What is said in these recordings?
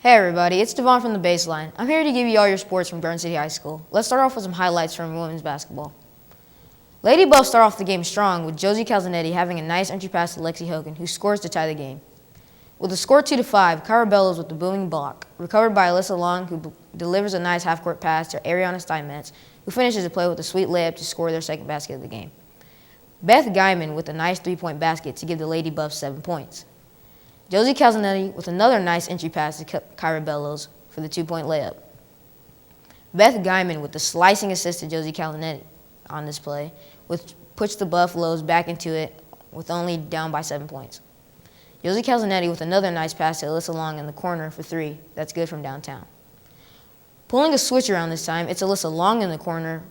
Hey everybody, it's Devon from the Baseline. I'm here to give you all your sports from Garden City High School. Let's start off with some highlights from women's basketball. Lady Buffs start off the game strong with Josie Calzanetti having a nice entry pass to Lexi Hogan, who scores to tie the game. With the score 2-5, Kyra Bellows with the booming block, recovered by Alyssa Long, who delivers a nice half-court pass to Ariana Steinmetz, who finishes the play with a sweet layup to score their second basket of the game. Beth Guyman with a nice three-point basket to give the Lady Buffs 7 points. Josie Calzanetti with another nice entry pass to Kyra Bellows for the 2-point layup. Beth Guyman with the slicing assist to Josie Calzanetti on this play, which puts the Buffaloes back into it with only down by 7 points. Josie Calzanetti with another nice pass to Alyssa Long in the corner for 3. That's good from downtown. Pulling a switch around this time, it's Alyssa Long in the corner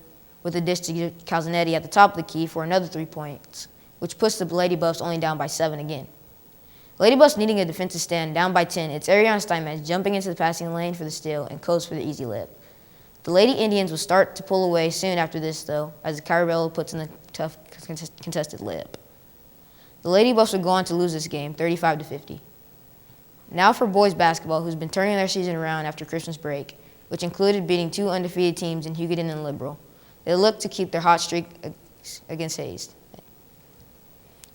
with a dish to Calzanetti at the top of the key for another 3 points, which puts the Lady Buffs only down by 7 again. Lady Buffs needing a defensive stand, down by 10. It's Ariana Steinmetz jumping into the passing lane for the steal and coast for the easy layup. The Lady Indians will start to pull away soon after this, though, as Kyra Bellows puts in a tough contested layup. The Lady Buffs will go on to lose this game, 35-50. Now for boys basketball, who's been turning their season around after Christmas break, which included beating 2 undefeated teams in Hugoton and Liberal. They look to keep their hot streak against Hayes.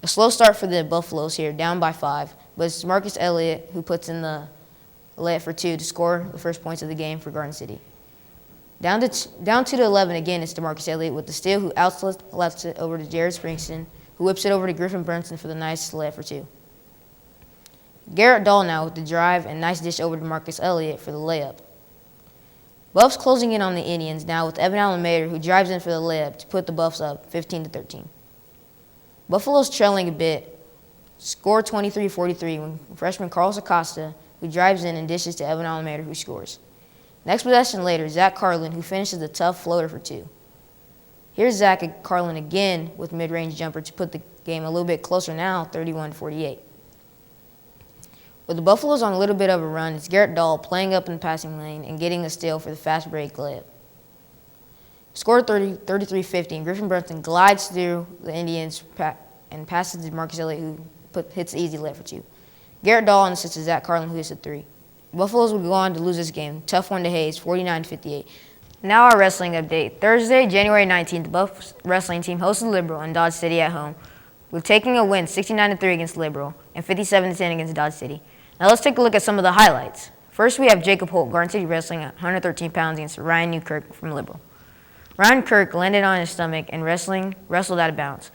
A slow start for the Buffaloes here, down by 5, but it's Marcus Elliott who puts in the layup for 2 to score the first points of the game for Garden City. Down 2-11 again, it's DeMarcus Elliott with the steal, who outlets it over to Jared Springston, who whips it over to Griffin Brunson for the nice layup for 2. Garrett Dahl now with the drive and nice dish over to Marcus Elliott for the layup. Buffs closing in on the Indians now with Evan Allen-Mayer, who drives in for the layup to put the Buffs up 15-13. Buffalo's trailing a bit, score 23-43 when freshman Carlos Acosta, who drives in and dishes to Evan Allen-Mayer, who scores. Next possession later, Zach Carlin, who finishes a tough floater for 2. Here's Zach Carlin again with mid-range jumper to put the game a little bit closer now, 31-48. With the Buffaloes on a little bit of a run, it's Garrett Dahl playing up in the passing lane and getting the steal for the fast break layup. Score 33-50, and Griffin Brunson glides through the Indians and passes to Marcus Elliott, who hits the easy layup for 2. Garrett Dahl and assists to Zach Carlin, who hits a 3. Buffaloes will go on to lose this game. Tough one to Hayes, 49-58. Now our wrestling update. Thursday, January 19th, the Buffs wrestling team hosted Liberal in Dodge City at home, with taking a win 69-3 against Liberal and 57-10 against Dodge City. Now let's take a look at some of the highlights. First, we have Jacob Holt, Garden City wrestling at 113 pounds against Ryan Newkirk from Liberal. Ryan Kirk landed on his stomach and wrestled out of bounds.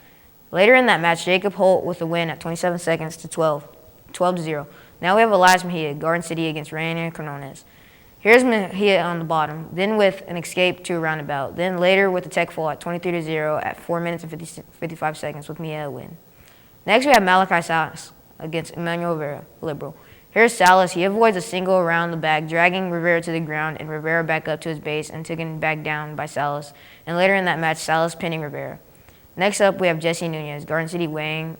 Later in that match, Jacob Holt with a win at 27 seconds to 12-0. Now we have Elias Mejia, Garden City against Rainier Canones. Here's Mejia on the bottom, then with an escape to a roundabout, then later with a tech fall at 23-0 at 4 minutes and 55 seconds with Mejia a win. Next we have Malachi Salas against Emmanuel Rivera, Liberal. Here's Salas. He avoids a single around the bag, dragging Rivera to the ground and Rivera back up to his base and taken back down by Salas. And later in that match, Salas pinning Rivera. Next up, we have Jesse Nunez, Garden City weighing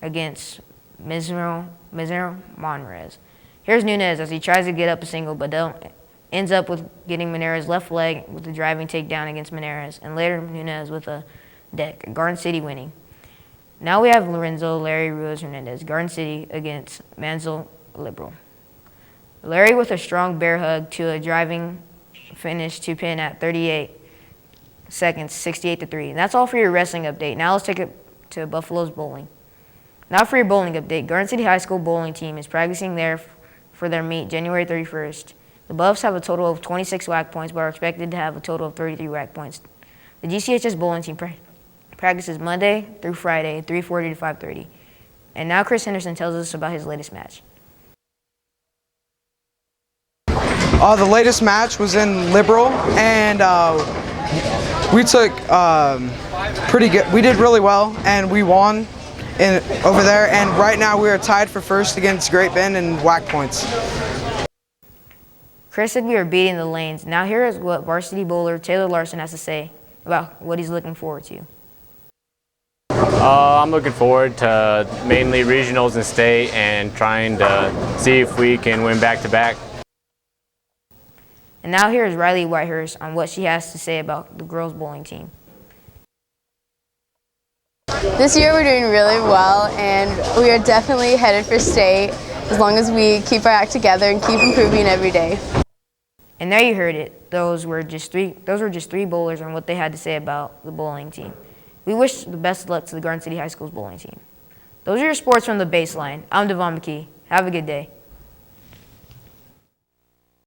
against Mizero Monrez. Here's Nunez as he tries to get up a single, but ends up with getting Monera's left leg with the driving takedown against Monera's. And later, Nunez with a deck, Garden City winning. Now we have Larry Ruiz Hernandez, Garden City against Manzel Liberal. Larry with a strong bear hug to a driving finish to pin at 38 seconds, 68-3. And that's all for your wrestling update. Now let's take it to Buffalo's bowling. Now for your bowling update. Garden City High School bowling team is practicing there for their meet January 31st. The Buffs have a total of 26 WAC points, but are expected to have a total of 33 WAC points. The GCHS bowling team practices Monday through Friday, 3:40 to 5:30. And now Chris Henderson tells us about his latest match. The latest match was in Liberal, and we took pretty good. We did really well, and we won over there. And right now we are tied for first against Great Bend in WAC points. Chris said we were beating the lanes. Now here is what varsity bowler Taylor Larson has to say about what he's looking forward to. I'm looking forward to mainly regionals and state and trying to see if we can win back-to-back. And now here is Riley Whitehurst on what she has to say about the girls bowling team. This year we're doing really well and we are definitely headed for state. as long as we keep our act together and keep improving every day. And there you heard it. Those were just three bowlers and what they had to say about the bowling team. We wish the best of luck to the Garden City High School's bowling team. Those are your sports from the baseline. I'm Devon McKee. Have a good day.